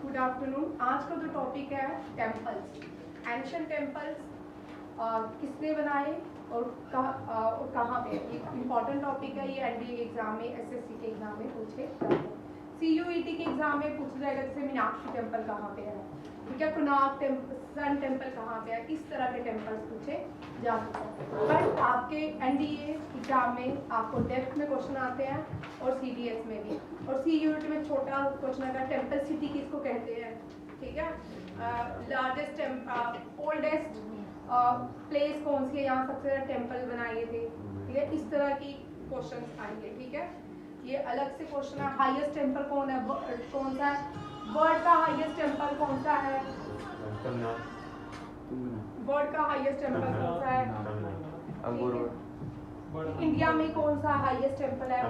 Good afternoon. आज का जो टॉपिक है टेम्पल्स, एंशिएंट टेम्पल्स किसने बनाए और कहाँ पे। ये इम्पॉर्टेंट टॉपिक है। ये एनडीए के एग्जाम में, एसएससी के एग्जाम में पूछे जाते हैं। सीयूईटी के एग्जाम में पूछ जाएगा जैसे मीनाक्षी टेम्पल कहाँ पे है, ठीक है, कुनाक सन टेम्पल कहाँ पे है, इस तरह के टेम्पल्स पूछे जा सकते हैं। बट आपके एनडीए एग्जाम में आपको डेप्थ में क्वेश्चन आते हैं और सीडीएस में भी, और सीयूईटी में छोटा क्वेश्चन आता है टेम्पल सिटी किसको कहते हैं, ठीक है, लार्जेस्ट ओल्डेस्ट प्लेस कौन सी है, यहाँ सबसे ज़्यादा टेम्पल बनाए थे, ठीक है, इस तरह की क्वेश्चंस आएंगे, ठीक है। ये अलग से क्वेश्चन है। हाईएस्ट टेम्पल कौन है, कौन सा है, वर्ल्ड का हाईएस्ट टेम्पल कौन सा है, वर्ल्ड का हाईएस्ट टेम्पल कौन सा है, इंडिया में कौन सा हाईएस्ट टेम्पल है,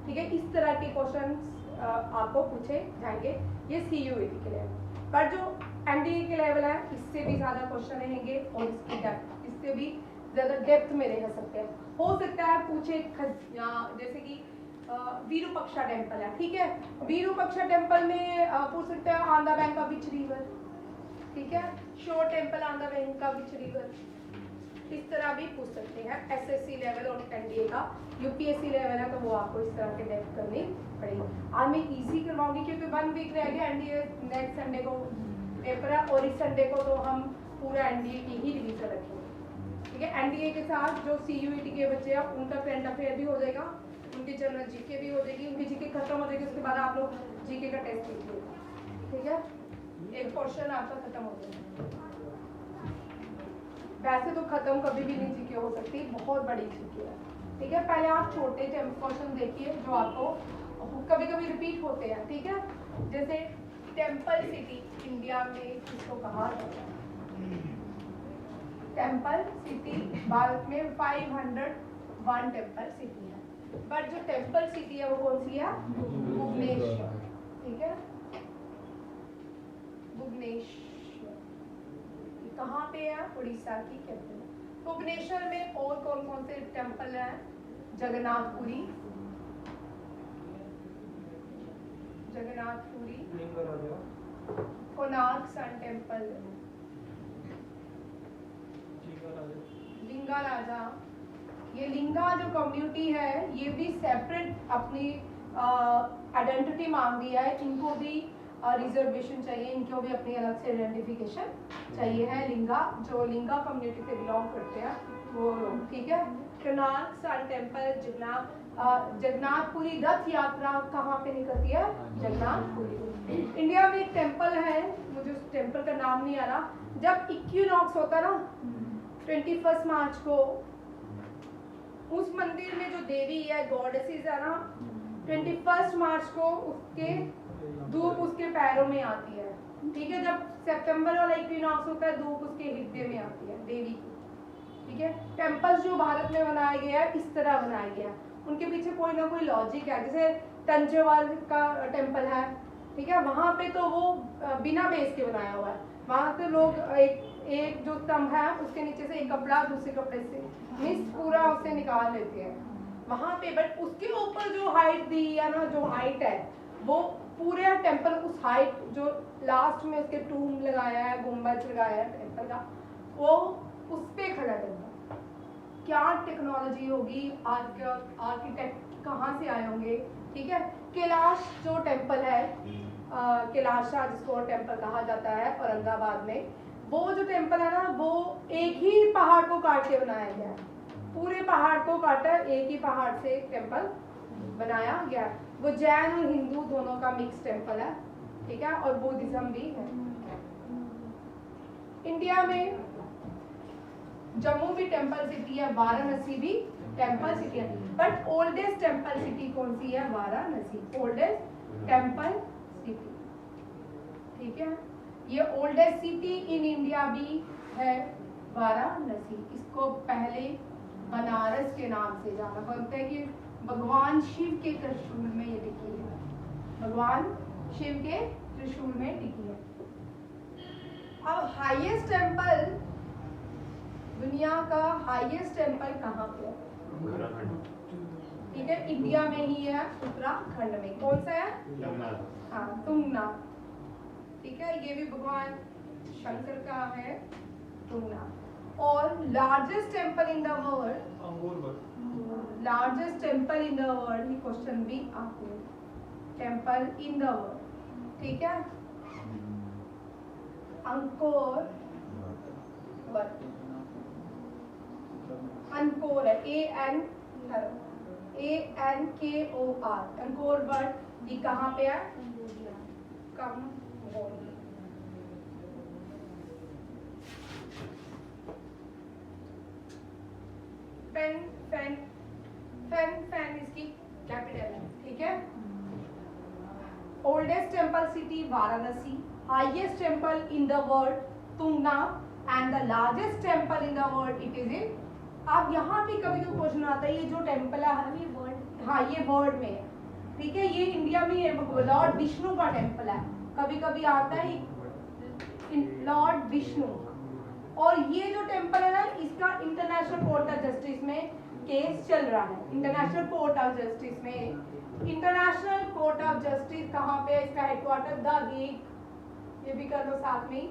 ठीक है। इस तरह के क्वेश्चंस आपको पूछे जाएंगे। ये सीयूईटी के लेवल पर। जो एनडीए के लेवल है इससे भी ज्यादा क्वेश्चन रहेंगे और इसकी डेप्थ, इससे भी ज्यादा डेप्थ में रह सकते हैं। हो सकता है पूछे जैसे कि विरूपाक्षा टेम्पल है, ठीक है, विरूपाक्षा टेम्पल में पूछ सकते हैं on the bank of which river, ठीक है, शोर temple on the bank of which river, इस तरह भी पूछ सकते हैं। एसएससी लेवल और एनडीए का। यूपीएससी लेवल है तो वो आपको इस तरह के डेप्थ करनी पड़ेगी। आज मैं इजी करवाऊंगी क्योंकि 1 वीक रह गया, एनडीए नेक्स्ट संडे को पेपर है और इस संडे को तो हम पूरा एनडीए की ही रिवीजन रखेंगे, ठीक है। एनडीए के साथ जो सीयूईटी के बच्चे हैं उनका करंट अफेयर भी हो जाएगा, उनकी जनरल जीके भी हो जाएगी, उनकी जीके खत्म हो जाएगी, उसके बाद आप लोग जीके का टेस्ट लीजिए, ठीक है। एक पोर्शन आपका खत्म हो जाएगा। वैसे तो खत्म कभी भी नहीं जीके हो सकती, बहुत बड़ी जीके है, ठीक है। पहले आप छोटे क्वेश्चन देखिए जो आपको कभी कभी रिपीट होते हैं, ठीक है। जैसे टेम्पल सिटी इंडिया में किसको कहा जाता है, टेम्पल सिटी भारत में 501 टेम्पल सिटी है, बट जो टेम्पल सिटी है वो कौन सी है, भुवनेश्वर, ठीक है, भुवनेश्वर। कहाँ पे है, उड़ीसा की कैपिटल। भुवनेश्वर में और कौन कौन से टेम्पल हैं, जगन्नाथपुरी, कोणार्क सन टेम्पल, लिंगा राजा। ये लिंगा जो कम्युनिटी है ये भी सेपरेट अपनी आइडेंटिटी मांग रही है, इनको भी रिजर्वेशन चाहिए, इनको भी अपनी अलग से आइडेंटिफिकेशन चाहिए है। लिंगा जो लिंगा कम्युनिटी से बिलोंग करते हैं वो लोग, ठीक है। कोणार्क सन टेम्पल, जगन्नाथपुरी रथ यात्रा कहाँ पे निकलती है, जगन्नाथपुरी। इंडिया में एक टेम्पल है, मुझे उस टेम्पल का नाम नहीं आ रहा, जब इक्विनॉक्स होता है ना 21 मार्च को, उस मंदिर में जो देवी है, गॉडेसेस है ना, 21 मार्च को उसके धूप उसके पैरों में आती है, ठीक है। जब सितंबर वाला इक्विनॉक्स होता है धूप उसके हृदय में आती है देवी की, ठीक है। टेम्पल्स जो भारत में बनाया गया है इस तरह बनाया गया है, उनके पीछे कोई ना कोई लॉजिक है। जैसे तंजौर का टेम्पल है, ठीक है, वहाँ पे तो वो बिना बेस के बनाया हुआ है, वहाँ पे लोग एक जो स्तंभ है उसके नीचे से एक कपड़ा दूसरे कपड़े से मिस पूरा उसे निकाल लेते हैं वहाँ पे, बट उसके ऊपर जो हाइट दी है ना, जो हाइट है वो पूरे टेम्पल उस हाइट जो लास्ट में उसके टूम लगाया है, गुम्बद लगाया है टेम्पल का, वो उस पे खड़ा टेम्पल। क्या टेक्नोलॉजी होगी, आर्किटेक्ट कहाँ से आए होंगे, ठीक है। कैलाश जो टेम्पल है, कैलाशा जिसको टेम्पल कहा जाता है औरंगाबाद में, वो जो टेम्पल है ना वो एक ही पहाड़ को काट के बनाया गया है, पूरे पहाड़ को काटा एक ही पहाड़ से एक टेम्पल बनाया गया है। वो जैन और हिंदू दोनों का मिक्स टेम्पल है, ठीक है, और बुद्धिज्म भी है। इंडिया में जम्मू भी टेम्पल सिटी है, वाराणसी भी टेम्पल सिटी है, बट ओल्डेस्ट टेम्पल सिटी कौन सी है, वाराणसी, ओल्डेस्ट टेम्पल सिटी, ठीक है। ये ओल्डेस्ट सिटी इन इंडिया भी है वाराणसी। इसको पहले बनारस के नाम से जाना, बोलते हैं कि भगवान शिव के त्रिशूल में ये टिकी है, भगवान शिव के त्रिशूल में टिकी है। अब हाईएस्ट टेम्पल, दुनिया का हाईएस्ट टेम्पल कहाँ पे है, ठीक है, इंडिया में ही है, उत्तराखंड में। कौन सा है, हाँ, तुंगनाथ। ठीक है, ये भी भगवान शंकर का है तुंगनाथ। और largest temple in the world, largest temple in the world, ये क्वेश्चन भी आपको, टेम्पल इन द वर्ल्ड, ठीक है, अंकोर वट, अंकोर है ANKOR, अंकोर वट, ये कहाँ पे है? कंबोडिया। फैन इसकी कैपिटल है, ठीक है। Oldest temple city Varanasi, highest temple in the world Tungnath, and the largest temple in the world it is in. अब यहाँ पे कभी तो क्वेश्चन आता है, ये जो टेम्पल है ये वर्ल्ड, हाँ ये वर्ल्ड में है, ठीक है, ये इंडिया में है, लॉर्ड विष्णु का टेम्पल है, कभी कभी आता है लॉर्ड विष्णु। और ये जो टेम्पल है ना, इसका इंटरनेशनल कोर्ट ऑफ जस्टिस में केस चल रहा है, इंटरनेशनल कोर्ट ऑफ जस्टिस में। इंटरनेशनल कोर्ट ऑफ जस्टिस कहाँ पे है? इसका हेडक्वार्टर द हेग, ये भी कर लो साथ में,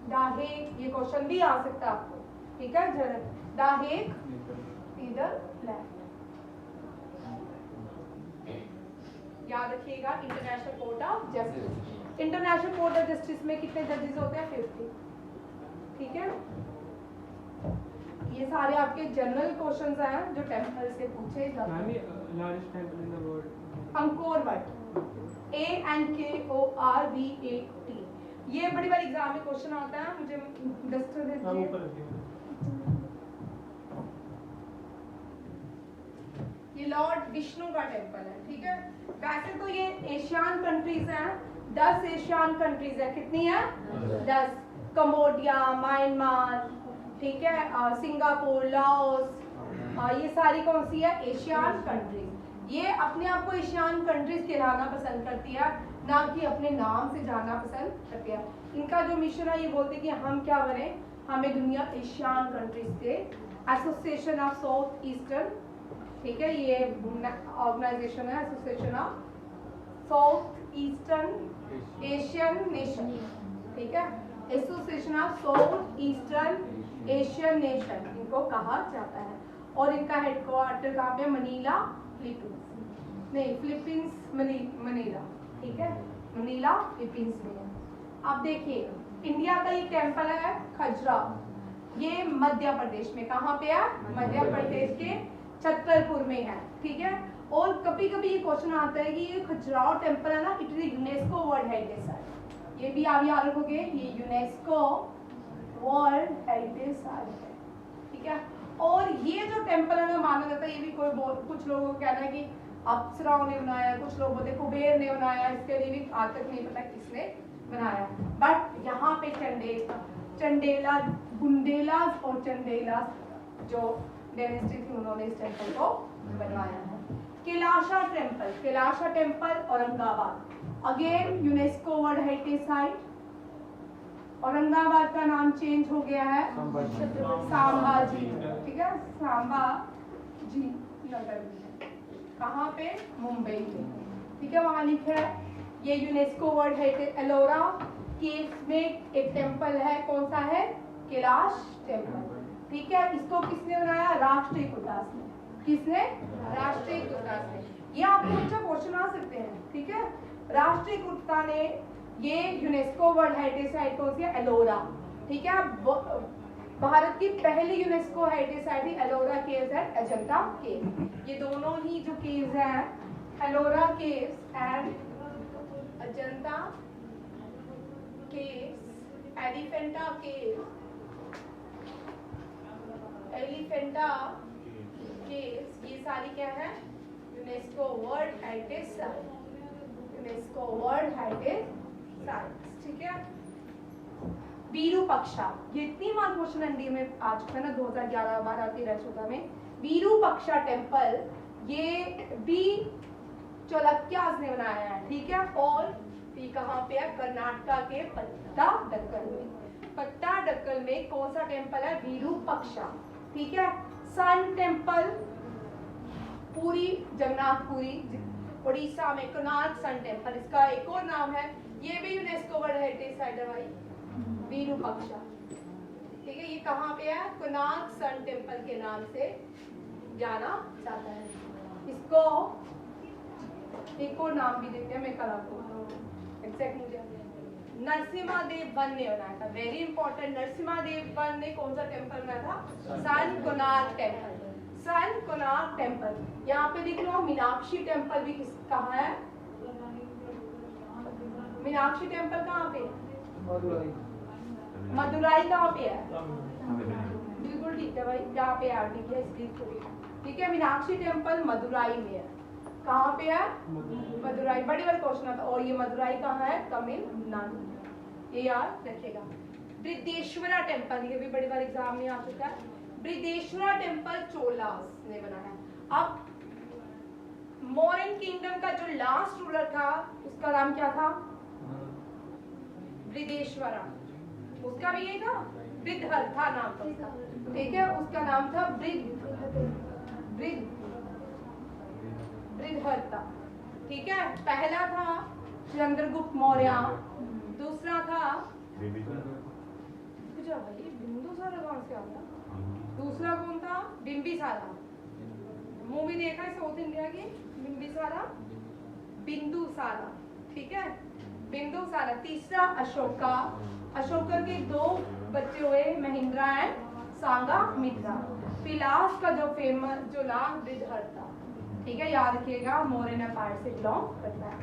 द हेग, ये क्वेश्चन भी आ सकता है आपको, ठीक है, द हेग नीदरलैंड, याद रखिएगा, international court of justice. International court of justice में कितने जजेस होते हैं? 50, ठीक है। ये सारे आपके जनरल क्वेश्चंस हैं जो टेम्पल से पूछे जाते हैं। Largest temple in the world, Angkor what, ANKORVAT, ये बड़ी बार एग्जाम में क्वेश्चन आता है, मुझे डस्टर दीजिए। ये लॉर्ड विष्णु का टेम्पल है, ठीक है। वैसे तो ये एशियन कंट्रीज हैं, 10 एशियन कंट्रीज है, कितनी है? 10, कंबोडिया, म्यांमार, ठीक है, सिंगापुर, लाओस, ये सारी कौन सी है? Asian countries. ये अपने आप को एशियन कंट्रीज कहलाना पसंद करती है, ना कि अपने नाम से जानना पसंद करती है। इनका जो मिशन है, ये बोलते हैं कि हम क्या बने, हमें दुनिया एशियन कंट्रीज के एसोसिएशन ऑफ साउथ ईस्टर्न, ठीक है, ये ऑर्गेनाइजेशन है, association of south eastern Asian nation, ठीक है, association of south eastern Asian nation इनको कहा जाता है। और इनका हेडक्वार्टर कहाँ पे? मनीला, फिलीपींस, नहीं फिलीपींस, मनीला, ठीक है, मनीला फिलीपींस में है। अब देखिए, इंडिया का ये टेम्पल है खजुराहो, ये मध्य प्रदेश में, कहाँ पे है? मध्य प्रदेश के छतरपुर में है, ठीक है। और कभी कभी ये क्वेश्चन आता है कि ये खजुराहो टेम्पल है ना, it is UNESCO world heritage site, ये भी आप याद रखोगे, ये यूनेस्को वर्ल्ड हेरिटेज साइट है, ठीक है। और ये जो टेम्पल है ना, माना जाता है, ये भी कुछ लोगों का कहना है कि अप्सराओं ने बनाया, कुछ लोग बोलते कुबेर ने बनाया, इसके लिए भी आज तक नहीं पता किसने बनाया। बट यहाँ पे चंडेला, बुंदेलास और चंडेलास जो डायनेस्टी थी, उन्होंने इस टेम्पल को बनवाया है। Kailasa temple, Kailasa temple Aurangabad, again UNESCO world heritage site. Aurangabad का नाम चेंज हो गया है संभाजी, ठीक है, संभाजी नगर में, कहाँ पे? मुंबई में, ठीक है, वहाँ लिखा है। ये UNESCO world heritage. Ellora caves में एक टेम्पल है, कौन सा है? कैलाश टेम्पल, ठीक है। इसको किसने बनाया? राष्ट्रीय कुदास ने। किसने? राष्ट्रीय कुदास ने। ये आपको अच्छा क्वेश्चन आ सकते हैं, ठीक है। राष्ट्रीय कुत्ता ने ये यूनेस्को वर्ल्ड हेरिटेज साइट कौन सी है? एलोरा, ठीक है। भारत की पहली यूनेस्को हेरिटेज साइट थी Ellora caves and Ajanta caves. ये दोनों ही जो केव्स हैं, Ellora caves and Ajanta caves, Elephanta caves, Elephanta caves, ये सारी क्या है? UNESCO world heritage site, UNESCO world heritage site, ठीक है। विरूपक्षा, ये 3 मार्क क्वेश्चन एनडीए में आ चुका है ना, 2011, 12, 13, 14 में। विरूपक्षा टेम्पल ये भी चालुक्यास ने बनाया है, ठीक है। और ये कहाँ पे है? कर्नाटक के पट्टाडकल में। पट्टाडकल में कौन सा टेम्पल है? विरूपक्षा, ठीक है। सन टेम्पल पुरी, जगन्नाथपुरी उड़ीसा में, कोणार्क सन टेम्पल, इसका एक और नाम है। ये भी यूनेस्को वर्ल्ड हेरिटेज डिसाइड है भाई? विरूपाक्षा। ठीक है, ये कहाँ पे है? कोणार्क सन टेम्पल के नाम से जाना जाता है। इसको एक और नाम भी देते हैं, मैं कल आपको एग्जैक्ट मुझे नरसिम्हा देव वन ने बनाया था। वेरी इंपॉर्टेंट, नरसिम्हा देव वन ने कौन सा टेम्पल बनाया था? सन कोणार्क टेम्पल। सन कोणार्क टेम्पल। यहाँ पे देख लो, मीनाक्षी टेम्पल भी कहाँ है? मीनाक्षी टेम्पल कहाँ पे? मदुराई कहाँ पे है? बिल्कुल ठीक है भाई, यहाँ पे ऐड नहीं किया इसलिए। ठीक है, मीनाक्षी टेम्पल मदुराई में है। कहाँ पे है? मदुराई। बड़ी बार क्वेश्चन आता है। और ये मदुराई कहाँ है? तमिलनाडु। ये याद रखिएगा। बृहदेश्वरा टेम्पल, ये भी बड़ी बार एग्जाम में आ चुका है। बृहदेश्वरा टेम्पल चोलास ने बनाया। अब मौर्यन किंगडम का जो लास्ट रूलर था उसका नाम क्या था? बृहदेश्वरा। उसका भी यही था, बृहद्रथ नाम था उसका। ठीक है, उसका नाम था बृहद्रथ। ठीक है, पहला था चंद्रगुप्त मौर्य, दूसरा था बिंदुसारा। कौन से आता? दूसरा कौन था? बिंबिसारा। मूवी देखा है साउथ इंडिया की, बिंबिसारा, बिंदुसारा। ठीक है, बिंदुसारा। तीसरा अशोका। अशोका के दो बच्चे हुए, महेंद्र एंड संघमित्रा। फिर लास्ट का जो फेमस जो लास्ट बृहद्रथ था। ठीक है, याद रखिएगा, मौर्यन एम्पायर से बिलोंग करता है।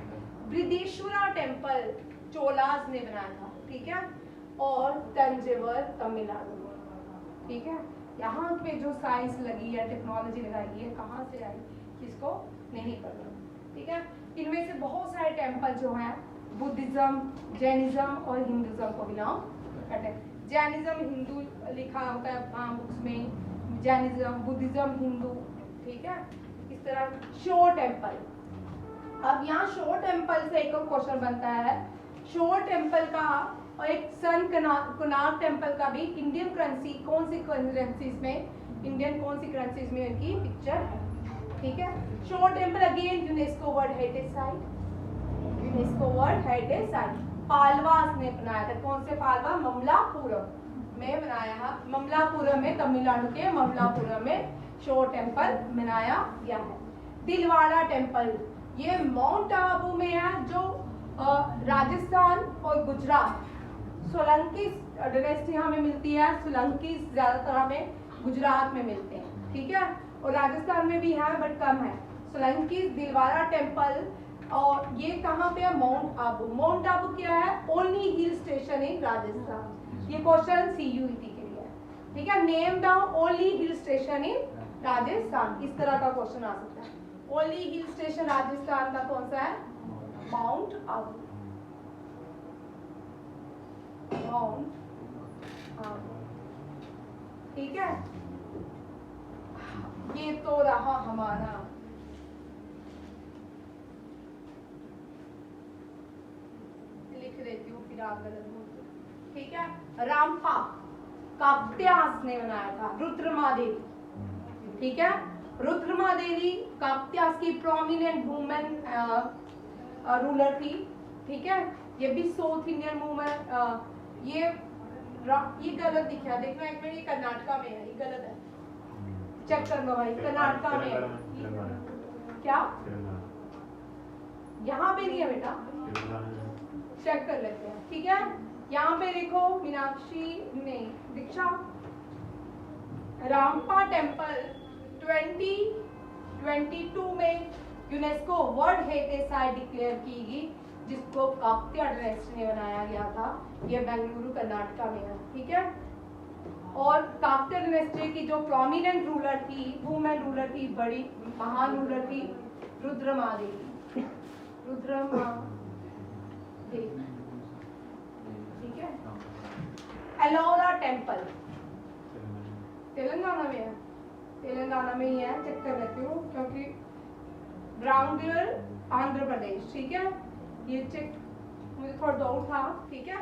बृहदेश्वरा टेम्पल चोलास ने बनाया था। ठीक है, और तंजौर तमिलनाडु। ठीक है, यहाँ पे जो साइंस लगी है, टेक्नोलॉजी लगाई है, कहाँ से आई किसको नहीं पता। ठीक है, इनमें से बहुत सारे टेम्पल जो हैं बुद्धिज्म, जैनिज्म और हिंदुज्म को बिलोंग करते हैं। जैनिज्म हिंदू लिखा होता है बुक्स में, जैनिज्म, बुद्धिज्म हिंदू। ठीक है, इस तरह शोर टेम्पल। अब यहाँ शोर टेम्पल से एक और क्वेश्चन बनता है। शोर टेम्पल का और एक सन कोणार्क टेम्पल का भी इंडियन करेंसी कौन सी करेंसीज में, इंडियन कौन सी करेंसीज में इनकी पिक्चर है। ठीक है, शोर temple again UNESCO world heritage site. UNESCO world heritage site. Palwas ने बनाया था। कौन से पालवा? ममलापुरम में बनाया है। ममलापुरम में, तमिलनाडु के ममलापुरम में शोर टेम्पल बनाया गया है। दिलवाड़ा टेम्पल, ये माउंट आबू में है, जो राजस्थान और गुजरात, सोलंकी डायनेस्टी हमें मिलती है। सोलंकी ज्यादातर हमें गुजरात में मिलते हैं। ठीक है, और राजस्थान में भी है बट कम है। सोलंकी दिलवाड़ा टेम्पल, और ये कहाँ पे है? माउंट आबू। माउंट आबू क्या है? ओनली हिल स्टेशन इन राजस्थान। ये क्वेश्चन सीयूईटी के लिए है। ठीक है, name down only hill station इन राजस्थान, इस तरह का क्वेश्चन आ सकता है। ओनली हिल स्टेशन राजस्थान का कौन सा है? माउंट आबू। माउंट आबू। ठीक है, ये तो रहा हमारा लिख देती हूँ, फिर आप गलत बोलते। ठीक है, रामपा काकत्यास ने बनाया था। रुद्रमादेवी। ठीक है, रुद्रमादेवी काकत्यास की प्रोमिनेंट वुमेन रूलर थी। ठीक है, ये भी साउथ इंडियन वुमेन। ये गलत दिखा, देखना एक मिनट, ये कर्नाटका में है, ये गलत है, चेक कर लो भाई, कर्नाटका में है। क्या यहाँ पे नहीं है बेटा, चेक कर लेते हैं। ठीक है, यहाँ पे देखो मीनाक्षी नहीं, दीक्षा रामपा टेम्पल 2022 में UNESCO world heritage site declare की गई, जिसको काकतीय डायनेस्टी ने बनाया गया था। ये बेंगलुरु कर्नाटका में है। ठीक है, और काकतीय डायनेस्टी की जो प्रोमिनेंट रूलर थी, वुमेन रूलर थी, बड़ी महान रूलर थी, रुद्रमादेवी। ठीक है, एलोरा टेम्पल तेलंगाना में है, तेलंगाना में ही है, चेक कर लेती हूँ क्योंकि ब्राउनगिर आंध्र प्रदेश। ठीक है, ये चेक मुझे थोड़ा डाउट था। ठीक है,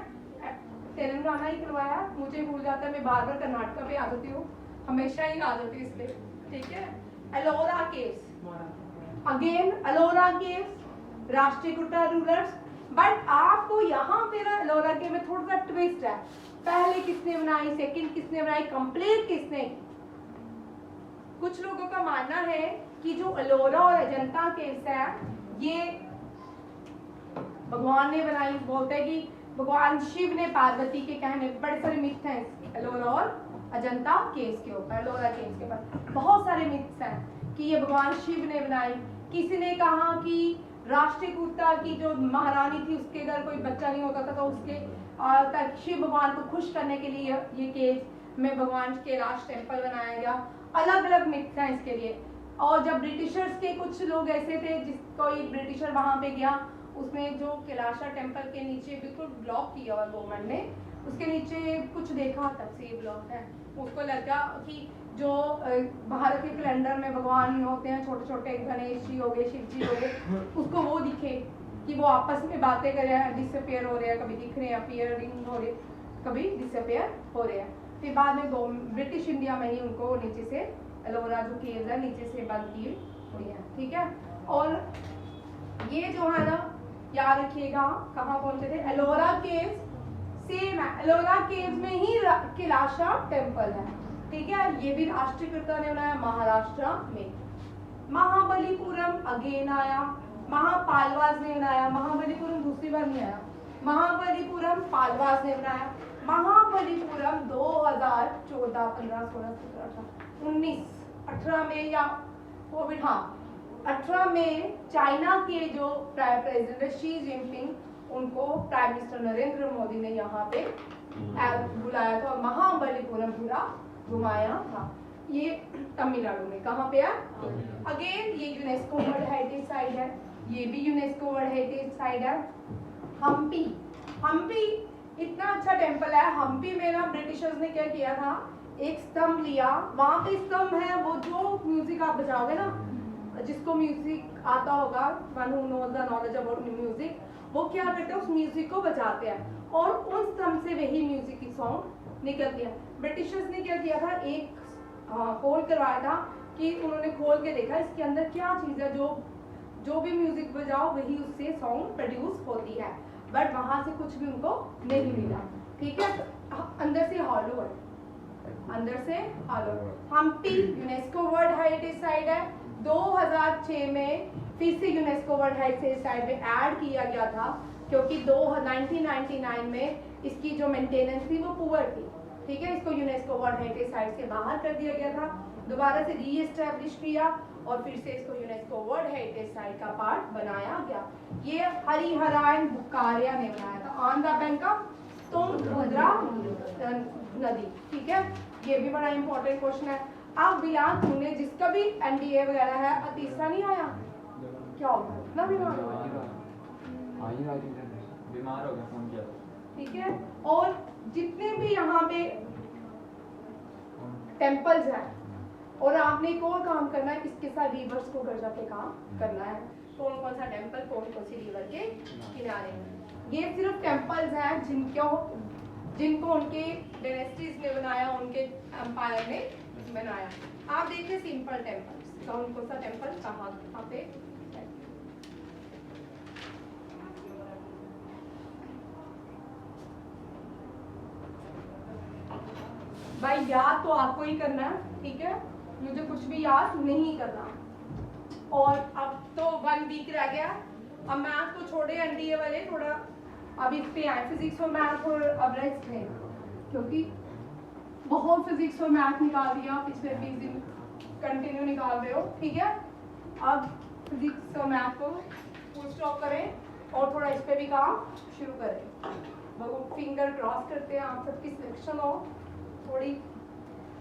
तेलंगाना ही करवाया, मुझे भूल जाता है, मैं बार बार कर्नाटका पे आ जाती हूँ, हमेशा ही आ जाती हूँ इस पे। ठीक है, Ellora caves, again Ellora caves, राष्ट्रीय गुट्टा रूलर्स। बट आपको यहाँ पे ना एलोरा केव में ट्विस्ट है, पहले किसने बनाई, सेकंड किसने बनाई, कंप्लीट किसने। कुछ लोगों का मानना है कि जो एलोरा और अजंता केव्स है ये भगवान ने बनाई। बोलते हैं कि भगवान शिव ने पार्वती के कहने, बड़े सारे मिथ हैं एलोरा और अजंता केव्स के ऊपर, एलोरा केव्स के ऊपर बहुत सारे मिथ्स हैं कि ये भगवान शिव ने बनाई। किसी ने कहा कि राष्ट्रकूटा की जो महारानी थी उसके घर कोई बच्चा नहीं होता था तो उसके तक शिव भगवान को खुश करने के लिए ये केव्स में भगवान के कैलाश टेम्पल बनाया गया। अलग अलग मिथ्स हैं इसके लिए। और जब ब्रिटिशर्स के कुछ लोग ऐसे थे, जिस कोई ब्रिटिशर वहां पे गया, उसने जो कैलाशा टेम्पल के नीचे बिल्कुल ब्लॉक किया हुआ गवर्नमेंट ने, उसके नीचे कुछ देखा, तब से ये ब्लॉक है। उसको लगा कि जो भारत के कैलेंडर में भगवान होते हैं छोटे छोटे, गणेश जी हो गए, शिव जी हो गए, उसको वो दिखे कि वो आपस में बातें कर रहे हैं, डिसअपियर हो रहे हैं, कभी दिख रहे हैं, अपीयरिंग हो रहे, कभी डिसअपियर हो रहे हैं। फिर बाद में ब्रिटिश इंडिया में ही उनको नीचे से एलोरा जो केव्स है नीचे से बंद की हुई है, ठीक है। और ये जो है ना, याद रखिएगा कहाँ पहुंचे थे, एलोरा केव्स सेम है, एलोरा केव्स में ही कैलाशा टेम्पल है, ठीक है। ये भी राष्ट्रकूटा ने बनाया महाराष्ट्र में। महाबलीपुरम अगेन आया, महापालवास ने बनाया, महाबलीपुरम दूसरी बार नहीं आया, महाबलीपुरम पालवास ने बनाया। महाबलीपुरम 2014, 15, 16, 17, 19, 18 में या कोविड, हाँ 18 में चाइना के जो प्रेसिडेंट शी जिनपिंग, उनको प्राइम मिनिस्टर नरेंद्र मोदी ने यहाँ पे बुलाया था और महाबलीपुरम पूरा घुमाया था। ये तमिलनाडु में, कहाँ पे है अगेन, ये यूनेस्को वर्ल्ड हेरिटेज साइट है, ये भी यूनेस्को वर्ल्ड हेरिटेज साइट है। हम्पी, हम्पी इतना अच्छा टेम्पल है। हम्पी में ना ब्रिटिशर्स ने क्या किया था, एक स्तंभ लिया, वहां पे स्तंभ है, वो जो म्यूजिक आप बजाओगे ना, जिसको म्यूजिक आता होगा, one who knows the knowledge about music, वो क्या करते हैं, उस म्यूजिक को बजाते हैं और उन स्तंभ से वही म्यूजिक की सॉन्ग निकलती है। ब्रिटिशर्स ने क्या किया था, एक होल करवाया था कि उन्होंने खोल के देखा इसके अंदर क्या चीज है, जो भी म्यूजिक बजाओ वही उससे सॉन्ग प्रोड्यूस होती है, बट वहां से कुछ भी उनको नहीं मिला, ठीक है। अंदर से हॉलो है, अंदर से hollow. Hampi UNESCO world heritage site है, 2006 में फिर से यूनेस्को वर्ल्ड हेरिटेज साइट में ऐड किया गया था, क्योंकि 1999 में इसकी जो मेंटेनेंस थी वो पुअर थी, ठीक है। इसको यूनेस्को वर्ल्ड हेरिटेज साइट से बाहर कर दिया गया था, दोबारा से रीएस्टैब्लिश किया और फिर से इसको यूनेस्को वर्ल्ड हेरिटेज साइट का पार्ट बनाया गया। ये हरिहरायण बुक्कारिया ने बनाया था, on the bank of Tungabhadra नदी, ठीक है। ये भी बड़ा इंपॉर्टेंट क्वेश्चन है। अब बिलान तुमने जिसका भी एनडीए वगैरह है, तीसरा नहीं आया, क्या होगा, इतना बीमार हो गया, बीमार हो गया, फोन किया, ठीक है। और जितने भी यहाँ पे टेम्पल्स हैं, और आपने एक और काम करना है, इसके साथ रिवर्स को घर जाके काम करना है, कौन कौन सा टेम्पल कौन कौन सी रिवर के किनारे। ये सिर्फ टेम्पल्स हैं जिनको उनके डायनेस्टीज ने बनाया, उनके एम्पायर ने बनाया। आप देखिए सिंपल टेम्पल्स, कौन कौन सा टेम्पल कहाँ पे। भाई याद तो आपको ही करना है, ठीक है, मुझे कुछ भी याद नहीं करना। और अब तो 1 वीक रह गया, अब मैथ को छोड़े, एनडीए वाले थोड़ा अब इस पे आए, फिजिक्स और मैथ और अब रेस्ट है, क्योंकि बहुत फिजिक्स और मैथ निकाल दिया, पिछले 20 दिन कंटिन्यू निकाल रहे हो, ठीक है। अब फिजिक्स और मैथ को फुल स्टॉप करें और थोड़ा इस पे भी काम शुरू करें। बहुत फिंगर क्रॉस करते हैं, आप सबकी सिलेक्शन हो, थोड़ी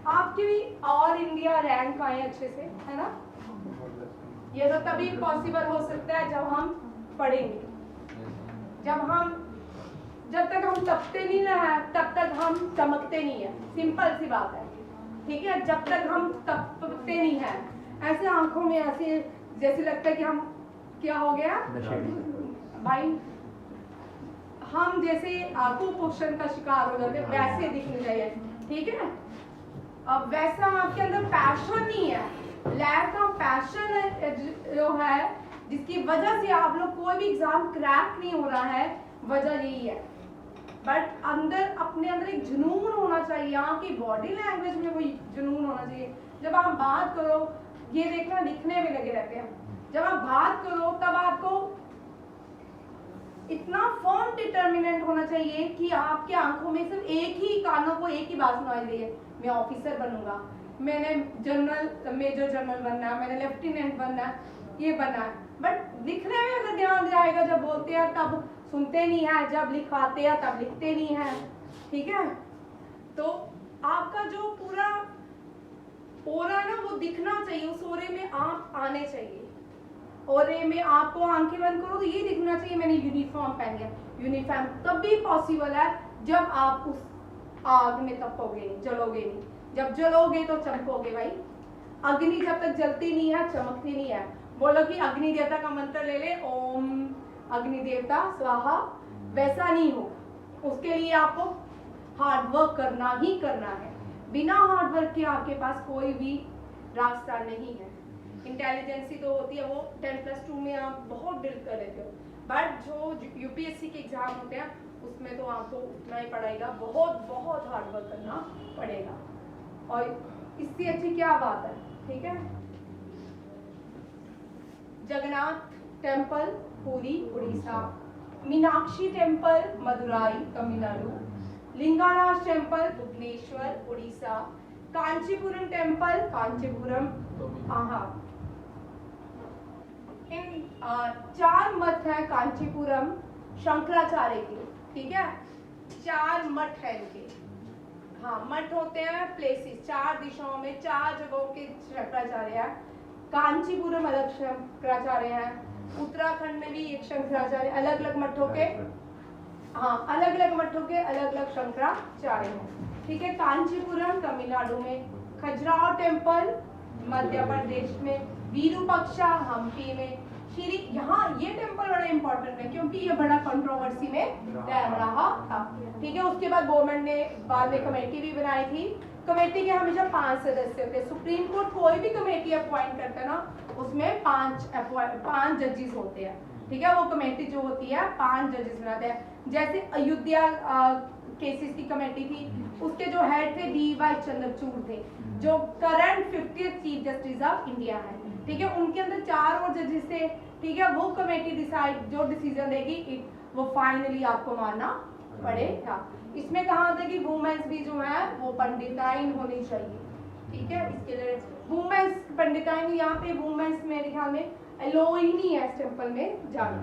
आपकी भी और इंडिया रैंक आए अच्छे से, है ना। ये तो तभी पॉसिबल हो सकता है जब हम पढ़ेंगे, जब तक हम तपते नहीं ना है तब तक हम चमकते नहीं है, सिंपल सी बात है, ठीक है। जब तक हम तपते नहीं है, ऐसे आंखों में ऐसे जैसे लगता है कि हम क्या हो गया भाई, हम जैसे कुपोषण का शिकार हो जाते, वैसे दिखने चाहिए, ठीक है। अब वैसा आपके अंदर पैशन नहीं है, लैक ऑफ पैशन जो है, जिसकी वजह से आप लोग कोई भी एग्जाम क्रैक नहीं हो रहा है, वजह यही है। बट अंदर अपने अंदर एक जुनून होना चाहिए, यहाँ की बॉडी लैंग्वेज में कोई जुनून होना चाहिए। जब आप बात करो, ये देखना लिखने में लगे रहते हैं, जब आप बात करो तब आपको इतना फर्म डिटर्मिनेंट होना चाहिए कि आपके आंखों में सिर्फ एक ही, कानों को एक ही बात सुनाई दे, मैं ऑफिसर बनूंगा, मैंने जनरल मेजर जनरल बनना है, मैंने लेफ्टिनेंट बनना है, ये बनना है। बट लिखने में अगर ध्यान जाएगा, जब बोलते हैं तब सुनते नहीं है, जब लिखवाते हैं तब लिखते नहीं है, ठीक है। तो आपका जो पूरा ओरा ना वो दिखना चाहिए, उस ओरे में आप आने चाहिए। ओरे में आपको आंखें बंद करो तो ये दिखना चाहिए मैंने यूनिफॉर्म पहनी है। यूनिफॉर्म तभी पॉसिबल है जब आप उस आग में तपोगे, जलोगे नहीं। जब जलोगे तो चमकोगे भाई। अग्नि जब तक जलती नहीं है चमकती नहीं है। बोलो कि अग्नि देवता का मंत्र ले ले, ओम अग्नि देवता स्वाहा, वैसा नहीं हो। उसके लिए आपको हार्ड वर्क करना ही करना है। बिना हार्ड वर्क के आपके पास कोई भी रास्ता नहीं है। इंटेलिजेंसी तो होती है, वो 10+2 में आप बहुत बिल्ड कर लेते हो, बट जो यूपीएससी के एग्जाम होते हैं उसमें तो आपको उतना ही पड़ेगा, बहुत बहुत हार्ड वर्क करना पड़ेगा। और इससे अच्छी क्या बात है, ठीक है। Jagannath temple Puri Orissa, Meenakshi temple Madurai Tamil Nadu, Lingaraj temple Bhubaneswar Orissa, Kanchipuram temple Kanchipuram, हाँ। इन 4 मठ है कांचीपुरम शंकराचार्य के, ठीक है। 4 मठ है इनके, हाँ। मठ होते हैं प्लेसेस, 4 दिशाओं में 4 जगहों के शंकराचार्य है। कांचीपुरम अलग शंकराचार्य है, उत्तराखंड में भी एक शंकराचार्य, अलग अलग मठों के, हाँ अलग अलग मठों के अलग अलग शंकराचार्य हैं, ठीक है। कांचीपुरम तमिलनाडु में, खजुराहो टेम्पल मध्य प्रदेश में, विरूपाक्षा हम्पी में, श्री, यहाँ ये टेम्पल बड़ा इंपॉर्टेंट है क्योंकि ये बड़ा कंट्रोवर्सी में रहा था, ठीक है। उसके बाद गवर्नमेंट ने बाद में कमेटी भी बनाई थी। कमेटी के हमेशा 5 सदस्य होते हैं। सुप्रीम कोर्ट कोई भी कमेटी अपॉइंट करता है ना, उसमें 5 जजेस होते हैं, ठीक है। वो कमेटी जो होती है 5 जजेस बनाते हैं। जैसे अयोध्या केसेस की कमेटी थी, उसके जो हेड थे DY चंद्रचूड़ थे, जो current 50th chief justice of India है, ठीक है। उनके अंदर 4 और जजेस थे, ठीक है। वो कमेटी डिसाइड जो डिसीजन देगी वो फाइनली आपको मानना पड़ेगा। इसमें कहा था कि वुमेन्स भी जो है वो पंडिताइन होनी चाहिए, ठीक है। इसके लिए वुमेन्स पंडिताइन, यहाँ पे वुमेन्स मेरे ख्याल में अलो ही नहीं है इस टेम्पल में जाना,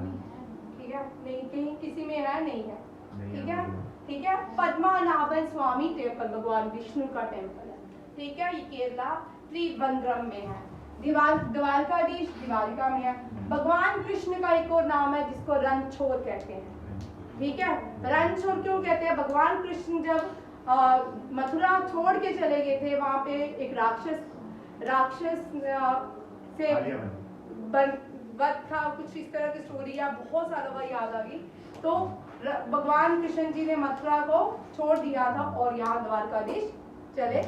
ठीक है। नहीं कहीं किसी में है, नहीं है, ठीक है, ठीक है। पद्मनाभन स्वामी टेम्पल भगवान विष्णु का टेम्पल है, ठीक है। ये केरला त्रिवेंद्रम में है। द्वारकाधीश द्वारिका में है। भगवान कृष्ण का एक और नाम है जिसको रणछोड़ कहते हैं, ठीक है। रणछोड़ क्यों कहते हैं? भगवान कृष्ण जब मथुरा छोड़ के चले गए थे, वहां पे एक राक्षस से वध था, कुछ इस तरह की स्टोरी है, बहुत सालों बाद याद आ गई। तो भगवान कृष्ण जी ने मथुरा को छोड़ दिया था और यहाँ द्वारकाधीश चले।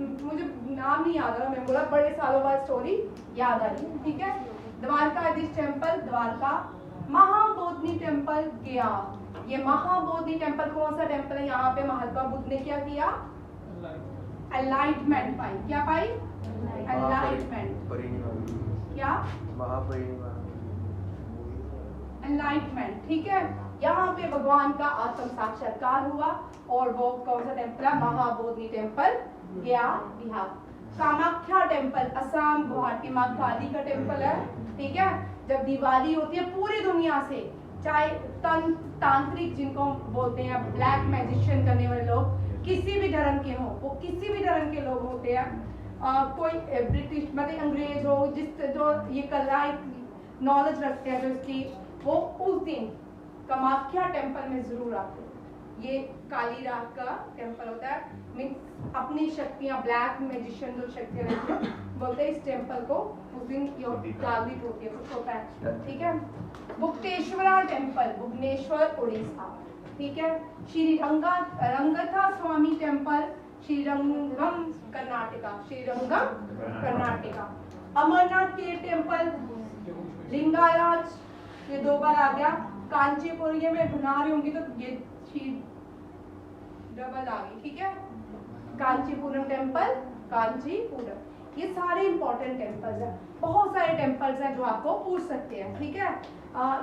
मुझे नाम नहीं याद आ रहा, मैं बोला बड़े सालों बाद स्टोरी याद आई, ठीक है। द्वारकाधीश टेम्पल द्वारका, महाबोधि टेम्पल गया। ये महाबोधि टेम्पल कौन सा टेम्पल है? यहाँ पे महात्मा बुद्ध ने क्या किया? एनलाइटमेंट पाई। क्या पाई? एनलाइटमेंट। क्या? एनलाइटमेंट, ठीक है। यहाँ पे भगवान का आत्म साक्षात्कार हुआ और वो कौन सा टेम्पल है? महाबोधि टेम्पल गया बिहार। कामाख्या टेम्पल असम गुवाहाटी मां काली का टेम्पल है, ठीक है। जब दिवाली होती है पूरी दुनिया से, चाहे तांत्रिक जिनको बोलते हैं, ब्लैक मैजिशियन करने वाले लोग, किसी भी धर्म के हो, वो किसी भी धर्म के लोग होते हैं, कोई ब्रिटिश मतलब अंग्रेज हो, जो ये कला नॉलेज रखते हैं जो इसकी, वो उस दिन कामाख्या टेम्पल में जरूर आते हैं। ये काली रात का टेम्पल होता है, मीन्स अपनी शक्तियां, ब्लैक मैजिशियन जो शक्तियां रहती है, बोलते हैं इस टेम्पल को उस दिन जागृत होती है, कुछ होता है, ठीक है। गुप्तेश्वरा टेम्पल भुवनेश्वर उड़ीसा, ठीक है। श्री रंगनाथ स्वामी टेम्पल श्रीरंगम कर्नाटका। अमरनाथ के टेम्पल लिंगाराज, ये 2 बार आ गया। कांचीपुर, ये मैं बना रही होंगी तो ये थ्री डबल आ गई, ठीक है। कांचीपुरम टेम्पल, कांचीपुरम, ये सारे इंपॉर्टेंट टेम्पल्स हैं। बहुत सारे टेम्पल्स हैं जो आपको पूछ सकते हैं, ठीक है।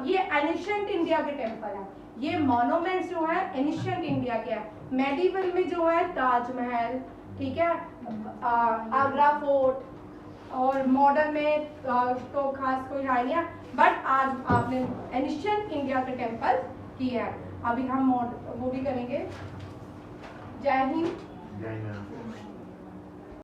ये एनिशियंट इंडिया के टेम्पल हैं। ये मॉन्यूमेंट्स जो है एनिशियंट इंडिया के हैं। मेडिवल में जो है ताजमहल, ठीक है, आगरा फोर्ट, और मॉडर्न में तो खास कोई है नहीं, बट आज आपने एनिशियंट इंडिया के टेम्पल किए हैं। अभी हम वो भी करेंगे। जय हिंद,